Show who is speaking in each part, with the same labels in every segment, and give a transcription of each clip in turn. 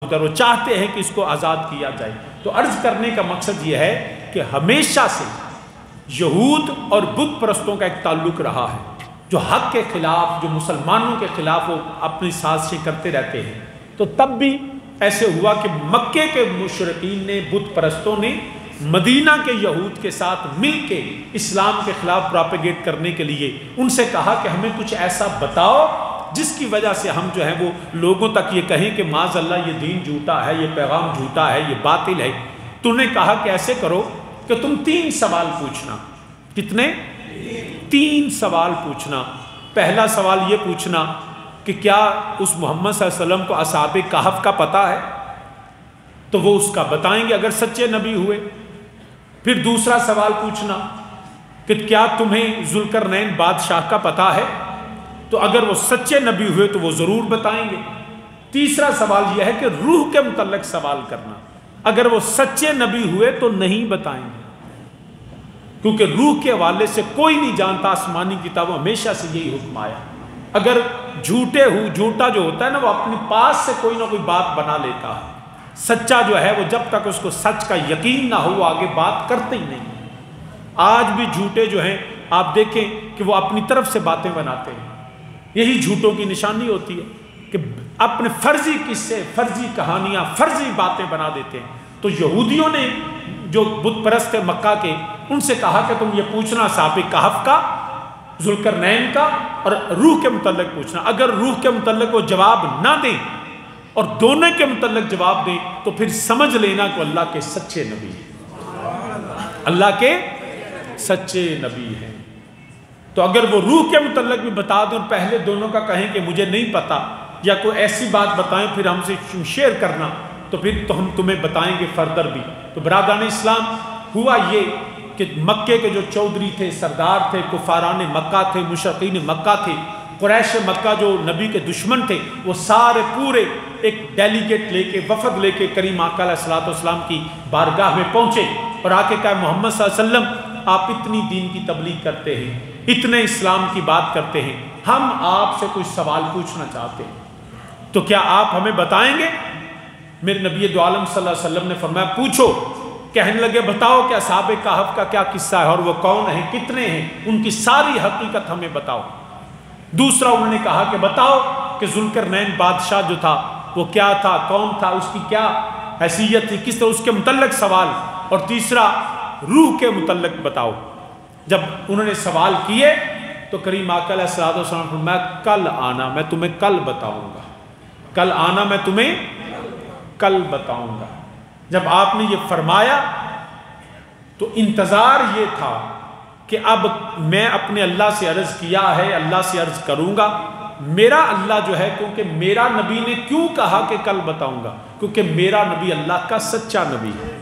Speaker 1: وہ چاہتے ہیں کہ اس کو آزاد کیا جائے۔ تو عرض کرنے کا مقصد یہ ہے کہ ہمیشہ سے یہود اور بت پرستوں کا ایک تعلق رہا ہے، جو حق کے خلاف، جو مسلمانوں کے خلاف وہ اپنی سازشیں کرتے رہتے ہیں۔ تو تب بھی ایسے ہوا کہ مکے کے مشرکین نے، بت پرستوں نے مدینہ کے یہود کے ساتھ مل کے اسلام کے خلاف پراپیگیٹ کرنے کے لیے ان سے کہا کہ ہمیں کچھ ایسا بتاؤ جس کی وجہ سے ہم جو ہے وہ لوگوں تک یہ کہیں کہ معاذ اللہ یہ دین جھوٹا ہے، یہ پیغام جھوٹا ہے، یہ باطل ہے۔ تو انہیں کہا کہ ایسے کرو کہ تم 3 سوال پوچھنا۔ کتنے؟ 3 سوال پوچھنا۔ پہلا سوال یہ پوچھنا کہ کیا اس محمد صلی اللہ علیہ وسلم کو اصحاب کہف کا پتہ ہے؟ تو وہ اس کا بتائیں گے اگر سچے نبی ہوئے۔ پھر دوسرا سوال پوچھنا کہ کیا تمہیں ذوالقرنین بادشاہ کا پتہ ہے؟ تو اگر وہ سچے نبی ہوئے تو وہ ضرور بتائیں گے۔ تیسرا سوال یہ ہے کہ روح کے متعلق سوال کرنا، اگر وہ سچے نبی ہوئے تو نہیں بتائیں گے، کیونکہ روح کے حوالے سے کوئی نہیں جانتا، آسمانی کتابوں ہمیشہ سے یہی حکم آیا۔ اگر جھوٹا جو ہوتا ہے نا وہ اپنے پاس سے کوئی نہ کوئی بات بنا لیتا ہے، سچا جو ہے وہ جب تک اس کو سچ کا یقین نہ ہو وہ آگے بات کرتے ہی نہیں۔ آج بھی جھوٹے جو ہیں آپ دیکھیں کہ وہ اپنی طرف سے باتیں بناتے ہیں، یہی جھوٹوں کی نشانی ہوتی ہے کہ اپنے فرضی قصے، فرضی کہانیاں، فرضی باتیں بنا دیتے ہیں۔ تو یہودیوں نے جو بت پرست تھے مکہ کے، ان سے کہا کہ تم یہ پوچھنا اصحاب کہف کا، ذوالقرنین کا اور روح کے متعلق پوچھنا۔ اگر روح کے متعلق وہ جواب نہ دیں اور دونوں کے متعلق جواب دیں تو پھر سمجھ لینا کہ اللہ کے سچے نبی ہیں، اللہ کے سچے نبی ہیں۔ تو اگر وہ روح کے متعلق بھی بتا دیں اور پہلے دونوں کا کہیں کہ مجھے نہیں پتا، یا کوئی ایسی بات بتائیں پھر ہم سے شیئر کرنا، تو پھر تو ہم تمہیں بتائیں گے فردر بھی۔ تو برادران اسلام، ہوا یہ کہ مکے کے جو چودھری تھے، سردار تھے، کفاران مکہ تھے، مشرکین مکہ تھے، قریش مکہ جو نبی کے دشمن تھے، وہ سارے پورے ایک ڈیلیگیٹ لے کے، وفد لے کے کریم آقا علیہ الصلوۃ والسلام کی بارگاہ میں پہنچے اور آ کے کہا محمد صلی اللہ علیہ وسلم آپ اتنی دین کی تبلیغ کرتے ہیں، اتنے اسلام کی بات کرتے ہیں، ہم آپ سے کچھ سوال پوچھنا چاہتے ہیں، تو کیا آپ ہمیں بتائیں گے؟ میرے نبی دو عالم صلی اللہ علیہ وسلم نے فرمایا پوچھو۔ کہنے لگے بتاؤ کہ اصحاب کہف کا کیا قصہ ہے اور وہ کون ہیں، کتنے ہیں، ان کی ساری حقیقت ہمیں بتاؤ۔ دوسرا انہوں نے کہا کہ بتاؤ کہ ذوالقرنین بادشاہ جو تھا وہ کیا تھا، کون تھا، اس کی کیا حیثیت تھی، کس طرح اس کے متعلق سوال، اور تیسرا روح کے متعلق بتاؤ۔ جب انہوں نے سوال کیے تو کریم آقا علیہ الصلوۃ والسلام نے فرمایا کل آنا، میں تمہیں کل بتاؤں گا، کل آنا، میں تمہیں کل بتاؤں گا۔ جب آپ نے یہ فرمایا تو انتظار یہ تھا کہ اب میں اپنے اللہ سے عرض کیا ہے، اللہ سے عرض کروں گا، میرا اللہ جو ہے، کیونکہ میرا نبی نے کیوں کہا کہ کل بتاؤں گا، کیونکہ میرا نبی اللہ کا سچا نبی ہے۔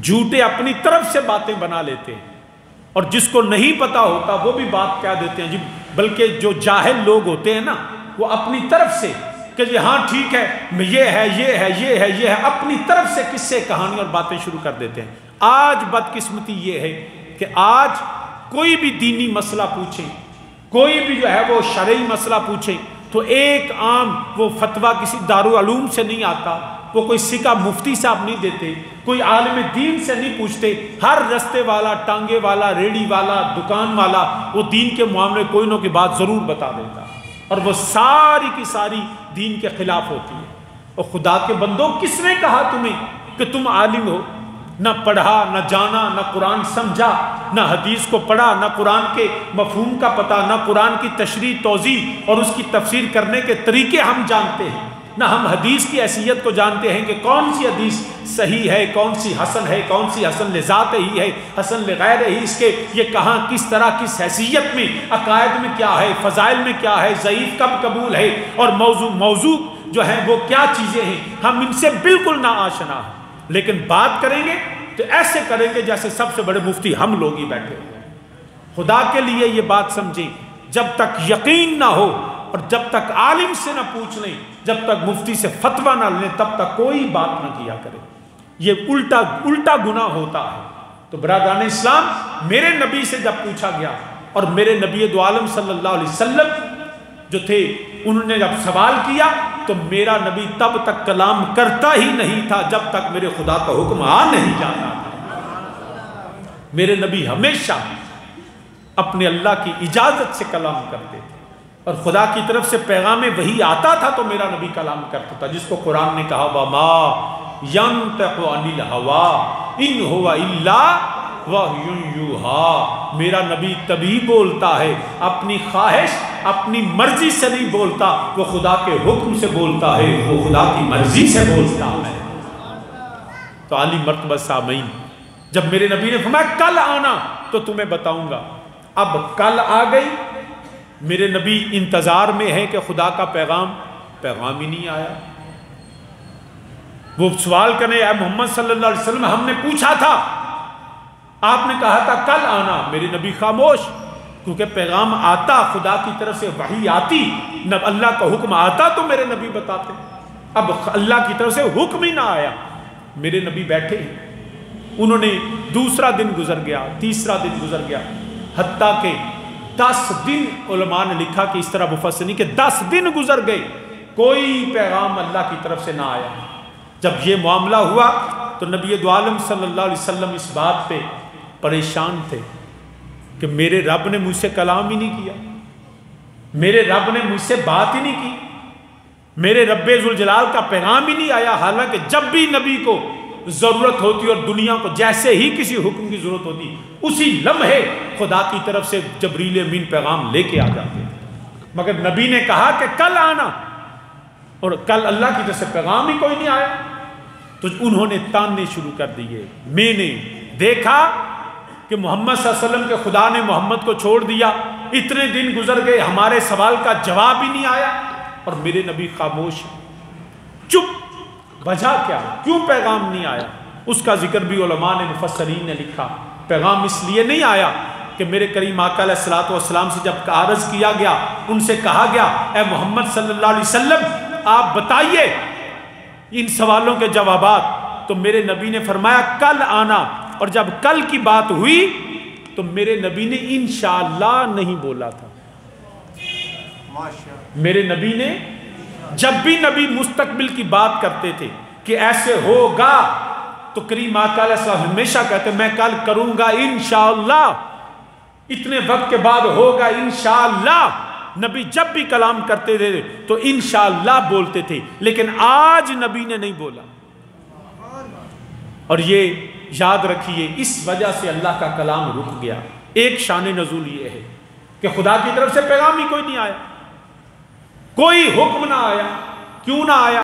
Speaker 1: جھوٹے اپنی طرف سے باتیں بنا لیتے ہیں اور جس کو نہیں پتا ہوتا وہ بھی بات کہہ دیتے ہیں جی، بلکہ جو جاہل لوگ ہوتے ہیں نا وہ اپنی طرف سے کہ جی ہاں ٹھیک ہے، یہ ہے، یہ ہے، یہ ہے، یہ ہے، اپنی طرف سے قصے، کہانی اور باتیں شروع کر دیتے ہیں۔ آج بدقسمتی یہ ہے کہ آج کوئی بھی دینی مسئلہ پوچھیں، کوئی بھی جو ہے وہ شرعی مسئلہ پوچھیں تو ایک عام وہ فتویٰ کسی دارالعلوم سے نہیں آتا، وہ کوئی سکہ مفتی صاحب نہیں دیتے، کوئی عالم دین سے نہیں پوچھتے، ہر رستے والا، ٹانگے والا، ریڑی والا، دکان والا وہ دین کے معاملے کوئی نہ کوئی بات ضرور بتا دیتا، اور وہ ساری کی ساری دین کے خلاف ہوتی ہے۔ اور خدا کے بندوں، کس نے کہا تمہیں کہ تم عالم ہو؟ نہ پڑھا، نہ جانا، نہ قرآن سمجھا، نہ حدیث کو پڑھا، نہ قرآن کے مفہوم کا پتہ، نہ قرآن کی تشریح، توضیح اور اس کی تفسیر کرنے کے طریقے ہم جانتے ہیں، نہ ہم حدیث کی حیثیت کو جانتے ہیں کہ کون سی حدیث صحیح ہے، کون سی حسن ہے، کون سی حسن لذات ہی ہے، حسن لغیر ہی، اس کے یہ کہاں، کس طرح، کس حیثیت میں، عقائد میں کیا ہے، فضائل میں کیا ہے، ضعیف کب قبول ہے، اور موضوع جو ہے وہ کیا چیزیں ہیں، ہم ان سے بالکل نہ آشنا ہیں۔ لیکن بات کریں گے تو ایسے کریں گے جیسے سب سے بڑے مفتی ہم لوگ ہی بیٹھے ہوئے ہیں۔ خدا کے لیے یہ بات سمجھیں، جب تک یقین نہ ہو اور جب تک عالم سے نہ پوچھ لیں، جب تک مفتی سے فتویٰ نہ لیں، تب تک کوئی بات نہ کیا کرے، یہ الٹا گناہ ہوتا ہے۔ تو برادران اسلام، میرے نبی سے جب پوچھا گیا اور میرے نبی دو عالم صلی اللہ علیہ وسلم جو تھے انہوں نے جب سوال کیا تو میرا نبی تب تک کلام کرتا ہی نہیں تھا جب تک میرے خدا کا حکم آ نہیں جاتا تھا۔ میرے نبی ہمیشہ اپنے اللہ کی اجازت سے کلام کرتے تھے، اور خدا کی طرف سے پیغام وحی آتا تھا تو میرا نبی کلام کرتا تھا، جس کو قرآن نے کہا وَمَا يَنْطِقُ عَنِ الْهَوَىٰ إِنْ هُوَ إِلَّا وَحْيٌ يُوحَىٰ۔ میرا نبی تبھی بولتا ہے، اپنی خواہش اپنی مرضی سے نہیں بولتا، وہ خدا کے حکم سے بولتا ہے، وہ خدا کی مرضی سے بولتا ہے۔ تو عالی مرتبہ سامعین، جب میرے نبی نے فرمایا کل آنا تو تمہیں بتاؤں گا، اب کل آ گئی، میرے نبی انتظار میں ہے کہ خدا کا پیغام ہی نہیں آیا۔ وہ سوال کرنے اے محمد صلی اللہ علیہ وسلم ہم نے پوچھا تھا، آپ نے کہا تھا کل آنا، میرے نبی خاموش، کیونکہ پیغام آتا، خدا کی طرف سے وحی آتی، نہ اللہ کا حکم آتا تو میرے نبی بتاتے، اب اللہ کی طرف سے حکم ہی نہ آیا، میرے نبی بیٹھے، انہوں نے دوسرا دن گزر گیا، تیسرا دن گزر گیا، حتیٰ کہ 10 دن علماء نے لکھا کہ اس طرح مفسرین کہ 10 دن گزر گئے، کوئی پیغام اللہ کی طرف سے نہ آیا۔ جب یہ معاملہ ہوا تو نبی دو عالم صلی اللہ علیہ وسلم اس بات پہ پریشان تھے کہ میرے رب نے مجھ سے کلام ہی نہیں کیا، میرے رب نے مجھ سے بات ہی نہیں کی، میرے رب ذوالجلال کا پیغام ہی نہیں آیا، حالانکہ جب بھی نبی کو ضرورت ہوتی اور دنیا کو جیسے ہی کسی حکم کی ضرورت ہوتی اسی لمحے خدا کی طرف سے جبریل امین پیغام لے کے آ جاتے تھے، مگر نبی نے کہا کہ کل آنا، اور کل اللہ کی طرف سے پیغام ہی کوئی نہیں آیا، تو انہوں نے تاننے شروع کر دیے۔ میں نے دیکھا کہ محمد صلی اللہ علیہ وسلم کے خدا نے محمد کو چھوڑ دیا، اتنے دن گزر گئے، ہمارے سوال کا جواب ہی نہیں آیا، اور میرے نبی خاموش، چپ، وجہ کیا، کیوں پیغام نہیں آیا؟ اس کا ذکر بھی علماء نے مفسرین نے لکھا، پیغام اس لیے نہیں آیا کہ میرے کریم آقا علیہ الصلوۃ والسلام سے جب عرض کیا گیا، ان سے کہا گیا اے محمد صلی اللہ علیہ وسلم آپ بتائیے ان سوالوں کے جوابات، تو میرے نبی نے فرمایا کل آنا، اور جب کل کی بات ہوئی تو میرے نبی نے انشاءاللہ نہیں بولا تھا۔ میرے نبی نے جب بھی نبی مستقبل کی بات کرتے تھے کہ ایسے ہوگا تو کریم آقا علیہ السلام ہمیشہ کہتے میں کل کروں گا انشاءاللہ، اتنے وقت کے بعد ہوگا انشاءاللہ۔ نبی جب بھی کلام کرتے تھے تو انشاءاللہ بولتے تھے، لیکن آج نبی نے نہیں بولا، اور یہ یاد رکھیے اس وجہ سے اللہ کا کلام رک گیا۔ ایک شان نزول یہ ہے کہ خدا کی طرف سے پیغام ہی کوئی نہیں آیا، کوئی حکم نہ آیا، کیوں نہ آیا؟